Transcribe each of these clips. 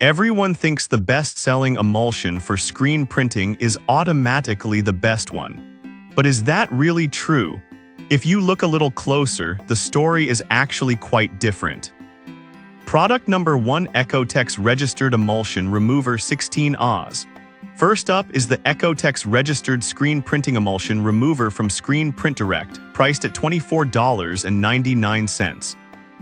Everyone thinks the best-selling emulsion for screen printing is automatically the best one. But is that really true? If you look a little closer, the story is actually quite different. Product number 1: Ecotex Registered Emulsion Remover 16 Oz. First up is the Ecotex Registered Screen Printing Emulsion Remover from Screen Print Direct, priced at $24.99.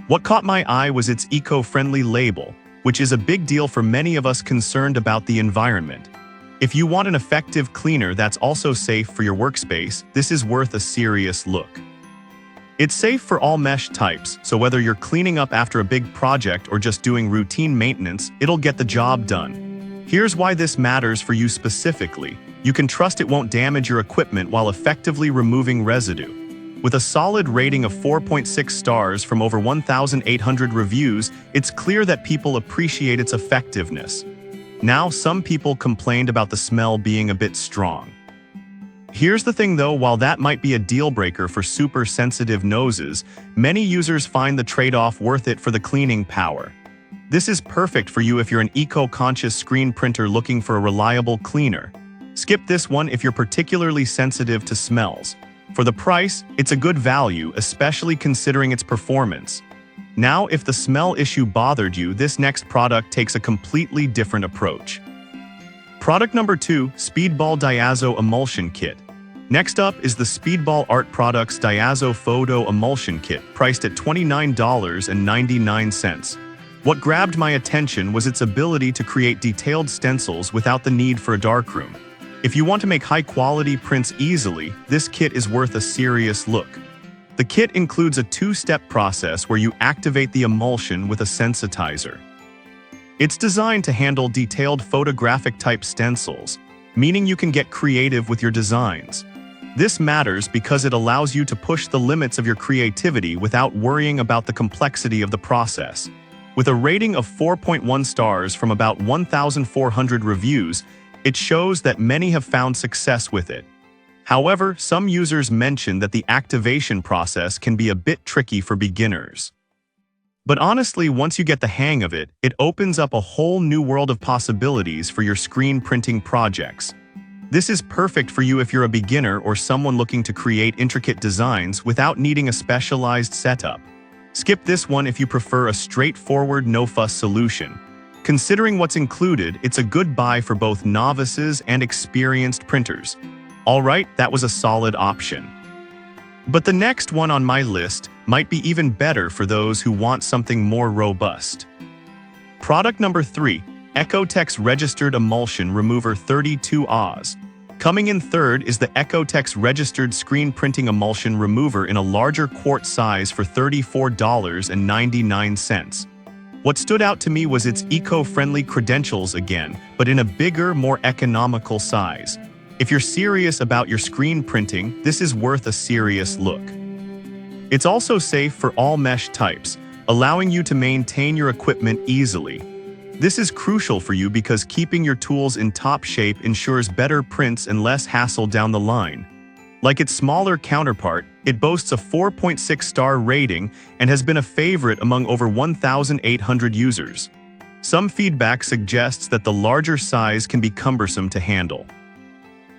What caught my eye was its eco-friendly label, which is a big deal for many of us concerned about the environment. If you want an effective cleaner that's also safe for your workspace, this is worth a serious look. It's safe for all mesh types, so whether you're cleaning up after a big project or just doing routine maintenance, it'll get the job done. Here's why this matters for you specifically. You can trust it won't damage your equipment while effectively removing residue. With a solid rating of 4.6 stars from over 1,800 reviews, it's clear that people appreciate its effectiveness. Now, some people complained about the smell being a bit strong. Here's the thing though, while that might be a deal breaker for super sensitive noses, many users find the trade-off worth it for the cleaning power. This is perfect for you if you're an eco-conscious screen printer looking for a reliable cleaner. Skip this one if you're particularly sensitive to smells. For the price, it's a good value, especially considering its performance. Now, if the smell issue bothered you, this next product takes a completely different approach. Product number 2: Speedball Diazo Emulsion Kit. Next up is the Speedball Art Products Diazo Photo Emulsion Kit, priced at $29.99. What grabbed my attention was its ability to create detailed stencils without the need for a darkroom. If you want to make high-quality prints easily, this kit is worth a serious look. The kit includes a two-step process where you activate the emulsion with a sensitizer. It's designed to handle detailed photographic-type stencils, meaning you can get creative with your designs. This matters because it allows you to push the limits of your creativity without worrying about the complexity of the process. With a rating of 4.1 stars from about 1,400 reviews, it shows that many have found success with it. However, some users mention that the activation process can be a bit tricky for beginners. But honestly, once you get the hang of it, it opens up a whole new world of possibilities for your screen printing projects. This is perfect for you if you're a beginner or someone looking to create intricate designs without needing a specialized setup. Skip this one if you prefer a straightforward, no-fuss solution. Considering what's included, it's a good buy for both novices and experienced printers. Alright, that was a solid option. But the next one on my list might be even better for those who want something more robust. Product number 3: Ecotex Registered Emulsion Remover 32 Oz. Coming in third is the Ecotex Registered Screen Printing Emulsion Remover in a larger quart size for $34.99. What stood out to me was its eco-friendly credentials again, but in a bigger, more economical size. If you're serious about your screen printing, this is worth a serious look. It's also safe for all mesh types, allowing you to maintain your equipment easily. This is crucial for you because keeping your tools in top shape ensures better prints and less hassle down the line. Like its smaller counterpart, it boasts a 4.6-star rating and has been a favorite among over 1,800 users. Some feedback suggests that the larger size can be cumbersome to handle.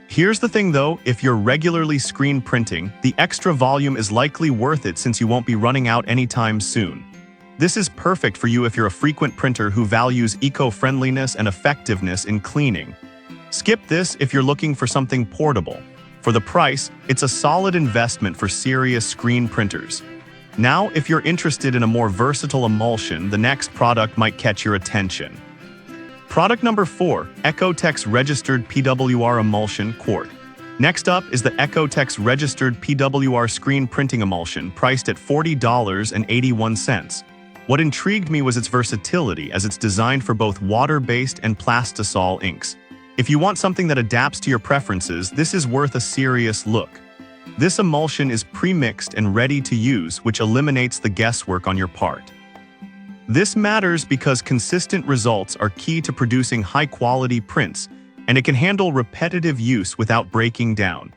Here's the thing though, if you're regularly screen printing, the extra volume is likely worth it since you won't be running out anytime soon. This is perfect for you if you're a frequent printer who values eco-friendliness and effectiveness in cleaning. Skip this if you're looking for something portable. For the price, it's a solid investment for serious screen printers. Now, if you're interested in a more versatile emulsion, the next product might catch your attention. Product number 4: Ecotex Registered PWR Emulsion Quart. Next up is the Ecotex Registered PWR Screen Printing Emulsion, priced at $40.81. What intrigued me was its versatility, as it's designed for both water-based and plastisol inks. If you want something that adapts to your preferences, this is worth a serious look. This emulsion is pre-mixed and ready to use, which eliminates the guesswork on your part. This matters because consistent results are key to producing high-quality prints, and it can handle repetitive use without breaking down.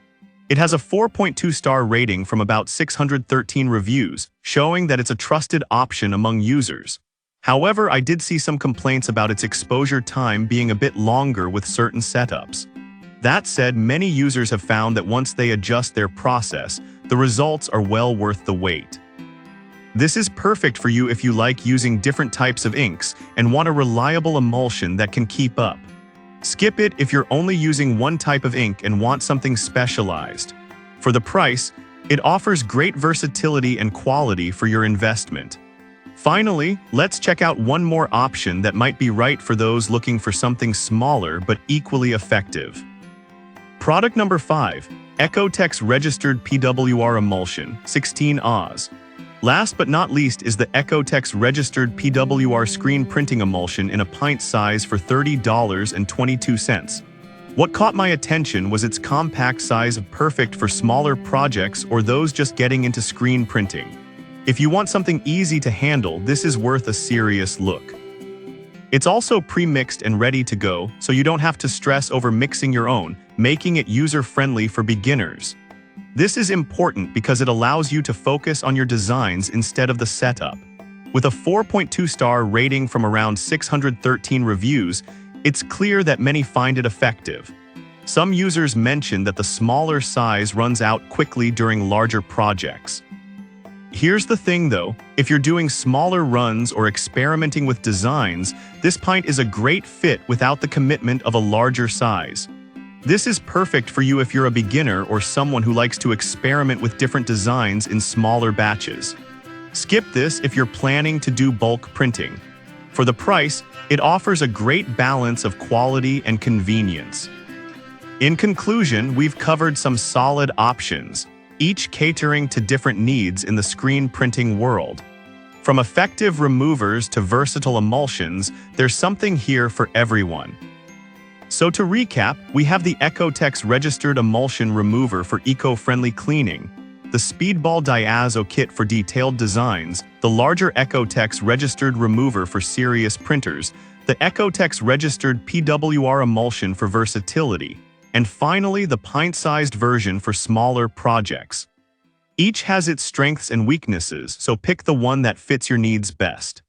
It has a 4.2-star rating from about 613 reviews, showing that it's a trusted option among users. However, I did see some complaints about its exposure time being a bit longer with certain setups. That said, many users have found that once they adjust their process, the results are well worth the wait. This is perfect for you if you like using different types of inks and want a reliable emulsion that can keep up. Skip it if you're only using one type of ink and want something specialized. For the price, it offers great versatility and quality for your investment. Finally, let's check out one more option that might be right for those looking for something smaller but equally effective. Product number 5, Ecotex Registered PWR Emulsion, 16 Oz. Last but not least is the Ecotex Registered PWR Screen Printing Emulsion in a pint size for $30.22. What caught my attention was its compact size, perfect for smaller projects or those just getting into screen printing. If you want something easy to handle, this is worth a serious look. It's also pre-mixed and ready to go, so you don't have to stress over mixing your own, making it user-friendly for beginners. This is important because it allows you to focus on your designs instead of the setup. With a 4.2-star rating from around 613 reviews, it's clear that many find it effective. Some users mention that the smaller size runs out quickly during larger projects. Here's the thing though, if you're doing smaller runs or experimenting with designs, this pint is a great fit without the commitment of a larger size. This is perfect for you if you're a beginner or someone who likes to experiment with different designs in smaller batches. Skip this if you're planning to do bulk printing. For the price, it offers a great balance of quality and convenience. In conclusion, we've covered some solid options, each catering to different needs in the screen printing world. From effective removers to versatile emulsions, there's something here for everyone. So to recap, we have the Ecotex Registered Emulsion Remover for eco-friendly cleaning, the Speedball Diazo Kit for detailed designs, the larger Ecotex Registered Remover for serious printers, the Ecotex Registered PWR Emulsion for versatility, and finally the pint-sized version for smaller projects. Each has its strengths and weaknesses, so pick the one that fits your needs best.